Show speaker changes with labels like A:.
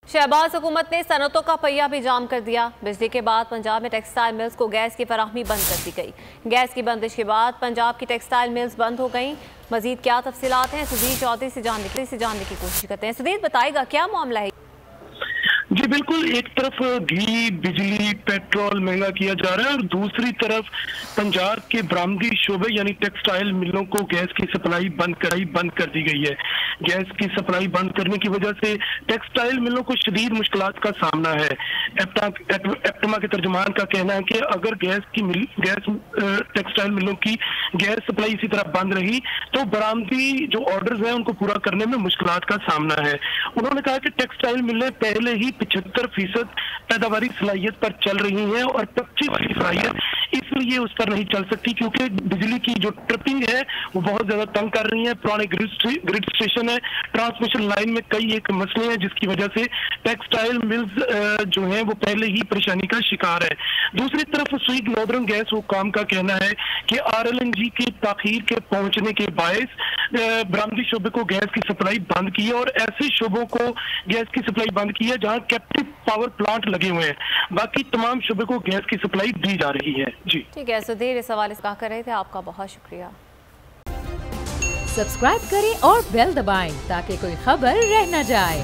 A: शहबाज हुकूमत ने सनतों का पहिया भी जाम कर दिया। बिजली के बाद पंजाब में टेक्सटाइल मिल्स को गैस की फराहमी बंद कर दी गई। गैस की बंदिश के बाद पंजाब की टेक्सटाइल मिल्स बंद हो गई। मजीद क्या तफसीलात हैं, सुधीर चौधरी से जानने की कोशिश करते हैं। सुधीर, बताएगा क्या मामला है?
B: जी बिल्कुल, एक तरफ घी, बिजली, पेट्रोल महंगा किया जा रहा है और दूसरी तरफ पंजाब के बरामदी शोबे यानी टेक्सटाइल मिलों को गैस की सप्लाई बंद कर दी गई है। गैस की सप्लाई बंद करने की वजह से टेक्सटाइल मिलों को शदीद मुश्किलात का सामना है। एप्टमा के तर्जुमान का कहना है कि अगर टेक्सटाइल मिलों की गैस सप्लाई इसी तरह बंद रही तो बरामदी जो ऑर्डर्स हैं उनको पूरा करने में मुश्किलात का सामना है। उन्होंने कहा कि टेक्सटाइल मिलें पहले ही 75% पैदावारी सलाहियत पर चल रही हैं और 25% सलाहियत इसलिए उस पर नहीं चल सकती क्योंकि बिजली की जो ट्रिपिंग है वो बहुत ज्यादा तंग कर रही है। पुराने ग्रिड स्टेशन है, ट्रांसमिशन लाइन में कई एक मसले हैं जिसकी वजह से टेक्सटाइल मिल्स जो हैं वो पहले ही परेशानी का शिकार है। दूसरी तरफ स्वीट नॉर्दर्न गैस हुकाम का कहना है कि RLNG के ताखीर के पहुंचने के बायस बरामदी शोबे को गैस की सप्लाई बंद की है और ऐसे शोबों को गैस की सप्लाई बंद की है जहां कैप्टिव पावर प्लांट लगे हुए हैं। बाकी तमाम शोबे को गैस की सप्लाई दी जा रही है। जी
A: ठीक है सुधीर, इस हवाले से कहा कर रहे थे, आपका बहुत शुक्रिया।
C: सब्सक्राइब करें और बेल दबाएं ताकि कोई खबर रह न जाए।